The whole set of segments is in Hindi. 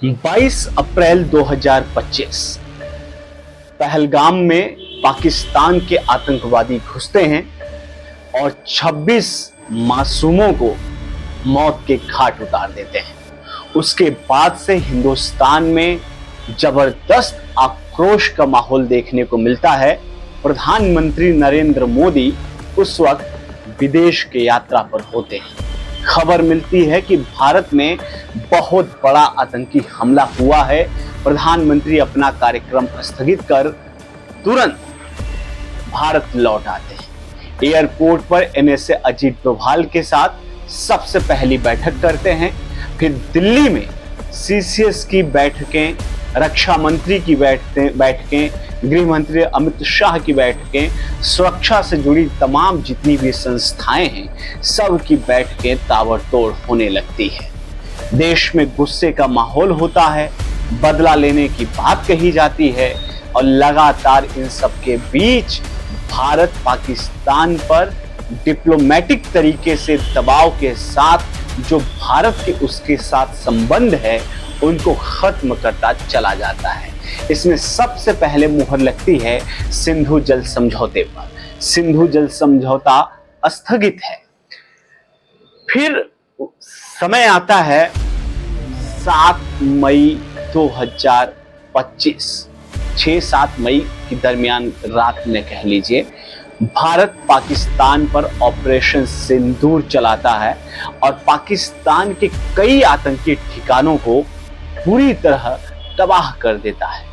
22 अप्रैल 2025 पहलगाम में पाकिस्तान के आतंकवादी घुसते हैं और 26 मासूमों को मौत के घाट उतार देते हैं। उसके बाद से हिंदुस्तान में जबरदस्त आक्रोश का माहौल देखने को मिलता है। प्रधानमंत्री नरेंद्र मोदी उस वक्त विदेश की यात्रा पर होते हैं। खबर मिलती है कि भारत में बहुत बड़ा आतंकी हमला हुआ है। प्रधानमंत्री अपना कार्यक्रम स्थगित कर तुरंत भारत लौट आते हैं। एयरपोर्ट पर एनएसए अजीत डोभाल के साथ सबसे पहली बैठक करते हैं। फिर दिल्ली में सीसीएस की बैठकें, रक्षा मंत्री की बैठकें, गृह मंत्री अमित शाह की बैठकें, सुरक्षा से जुड़ी तमाम जितनी भी संस्थाएं हैं, सब की बैठकें ताबड़तोड़ होने लगती है। देश में गुस्से का माहौल होता है, बदला लेने की बात कही जाती है और लगातार इन सब के बीच भारत पाकिस्तान पर डिप्लोमेटिक तरीके से दबाव के साथ जो भारत के उसके साथ संबंध है उनको खत्म करता चला जाता है। इसमें सबसे पहले मुहर लगती है सिंधु जल समझौते पर। सिंधु जल समझौता स्थगित है। फिर समय आता है 7 मई 2025, 6-7 मई के दरमियान रात में कह लीजिए, भारत पाकिस्तान पर ऑपरेशन सिंदूर चलाता है और पाकिस्तान के कई आतंकी ठिकानों को पूरी तरह तबाह कर देता है।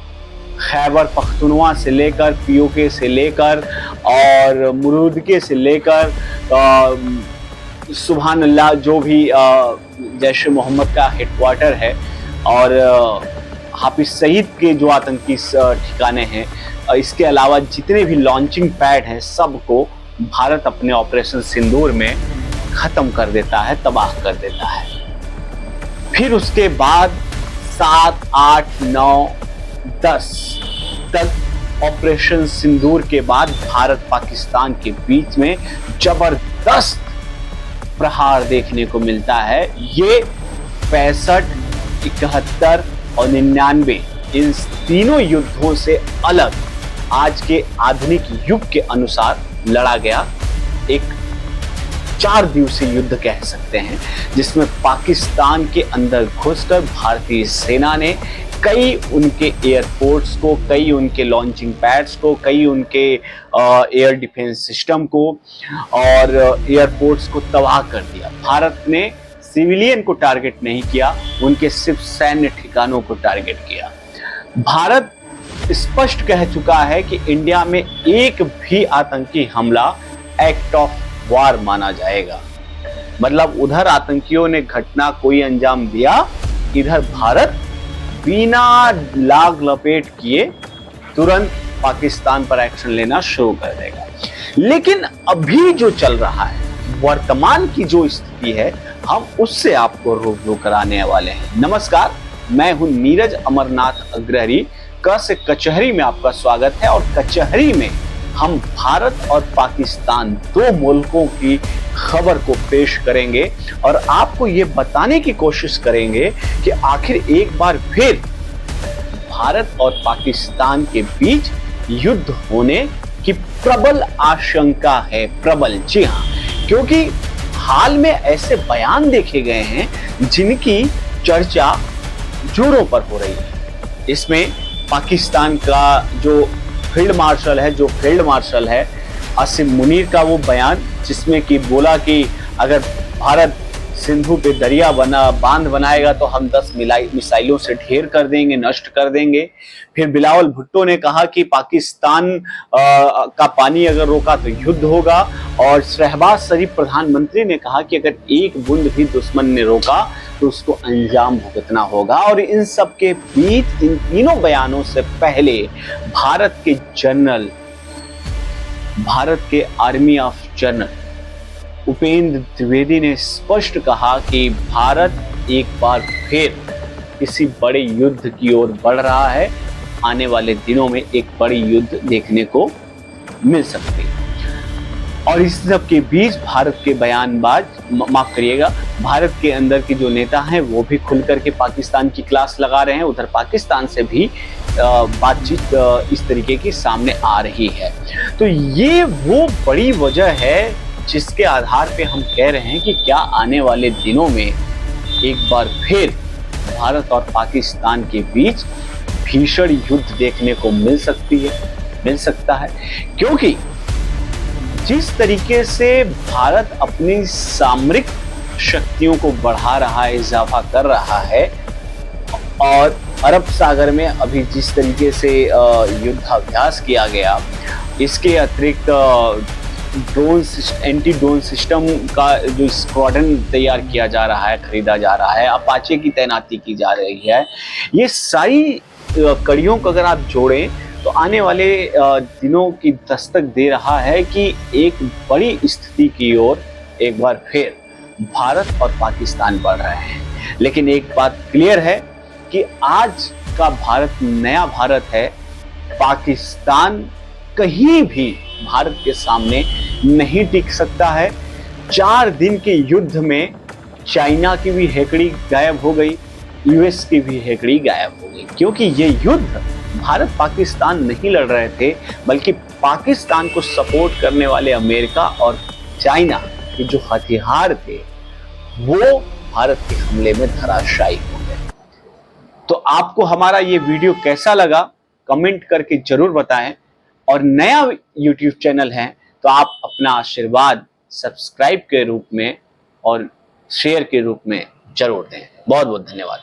खैबर पख्तूनख्वा से लेकर पीओके से लेकर और मुरूदके से लेकर सुभान अल्लाह जो भी जैश मोहम्मद का हेडक्वार्टर है और हाफिज सईद के जो आतंकी ठिकाने हैं, इसके अलावा जितने भी लॉन्चिंग पैड हैं, सबको भारत अपने ऑपरेशन सिंदूर में खत्म कर देता है, तबाह कर देता है। फिर उसके बाद 7, 8, 9, 10 तक ऑपरेशन सिंदूर के बाद भारत पाकिस्तान के बीच में जबरदस्त प्रहार देखने को मिलता है। ये 65, 71 और 99 इन तीनों युद्धों से अलग आज के आधुनिक युग के अनुसार लड़ा गया एक 4 दिवसीय युद्ध कह सकते हैं, जिसमें पाकिस्तान के अंदर घुसकर भारतीय सेना ने कई उनके एयरपोर्ट्स को, कई उनके लॉन्चिंग पैड्स को, कई उनके एयर डिफेंस सिस्टम को और एयरपोर्ट्स को तबाह कर दिया। भारत ने सिविलियन को टारगेट नहीं किया, उनके सिर्फ सैन्य ठिकानों को टारगेट किया। भारत स्पष्ट कह चुका है कि इंडिया में एक भी आतंकी हमला एक्ट ऑफ वार माना जाएगा। मतलब उधर आतंकियों ने घटना कोई अंजाम दिया, इधर भारत बिना लाग लपेट किए तुरंत पाकिस्तान पर एक्शन लेना शुरू कर देगा। लेकिन अभी जो चल रहा है, वर्तमान की जो स्थिति है, हम उससे आपको रूबरू कराने वाले हैं। नमस्कार, मैं हूं नीरज अमरनाथ अग्रहरी। क से कचहरी में आपका स्वागत है और कचहरी में हम भारत और पाकिस्तान दो मुल्कों की खबर को पेश करेंगे और आपको ये बताने की कोशिश करेंगे कि आखिर एक बार फिर भारत और पाकिस्तान के बीच युद्ध होने की प्रबल आशंका है। प्रबल, जी हाँ, क्योंकि हाल में ऐसे बयान देखे गए हैं जिनकी चर्चा जोरों पर हो रही है। इसमें पाकिस्तान का जो फील्ड मार्शल है आसिम मुनीर का वो बयान, जिसमें कि बोला कि अगर भारत सिंधु पे दरिया बांध बनाएगा तो हम 10 मिसाइलों से ढेर कर देंगे, नष्ट कर देंगे। फिर बिलावल भुट्टो ने कहा कि पाकिस्तान का पानी अगर रोका तो युद्ध होगा और शहबाज शरीफ प्रधानमंत्री ने कहा कि अगर एक बूंद भी दुश्मन ने रोका तो उसको अंजाम भुगतना होगा। और इन सब के बीच, इन तीनों बयानों से पहले भारत के army of general Upendra Dwivedi ने स्पष्ट कहा कि भारत एक बार फिर किसी बड़े युद्ध की ओर बढ़ रहा है। आने वाले दिनों में एक बड़ी युद्ध देखने को मिल सकती है। और इस सब के बीच भारत के बयानबाज, माफ करिएगा, भारत के अंदर के जो नेता हैं वो भी खुल करके पाकिस्तान की क्लास लगा रहे हैं। उधर पाकिस्तान से भी बातचीत इस तरीके की सामने आ रही है। तो ये वो बड़ी वजह है जिसके आधार पे हम कह रहे हैं कि क्या आने वाले दिनों में एक बार फिर भारत और पाकिस्तान के बीच भीषण युद्ध देखने को मिल सकता है, क्योंकि जिस तरीके से भारत अपनी सामरिक शक्तियों को बढ़ा रहा है, इजाफा कर रहा है, और अरब सागर में अभी जिस तरीके से युद्धाभ्यास किया गया, इसके अतिरिक्त एंटी ड्रोन सिस्टम का जो स्क्वाड्रन तैयार किया जा रहा है, खरीदा जा रहा है, अपाचे की तैनाती की जा रही है, ये सारी कड़ियों को अगर आप जोड़ें तो आने वाले दिनों की दस्तक दे रहा है कि एक बड़ी स्थिति की ओर एक बार फिर भारत और पाकिस्तान बढ़ रहे हैं। लेकिन एक बात क्लियर है कि आज का भारत नया भारत है। पाकिस्तान कहीं भी भारत के सामने नहीं टिक सकता है। 4 दिन के युद्ध में चाइना की भी हेकड़ी गायब हो गई, यूएस की भी हेकड़ी गायब हो गई, क्योंकि ये युद्ध भारत पाकिस्तान नहीं लड़ रहे थे, बल्कि पाकिस्तान को सपोर्ट करने वाले अमेरिका और चाइना के जो हथियार थे वो भारत के हमले में धराशायी हो गए। तो आपको हमारा ये वीडियो कैसा लगा कमेंट करके जरूर बताएं, और नया YouTube चैनल है तो आप अपना आशीर्वाद सब्सक्राइब के रूप में और शेयर के रूप में जरूर दें। बहुत बहुत धन्यवाद।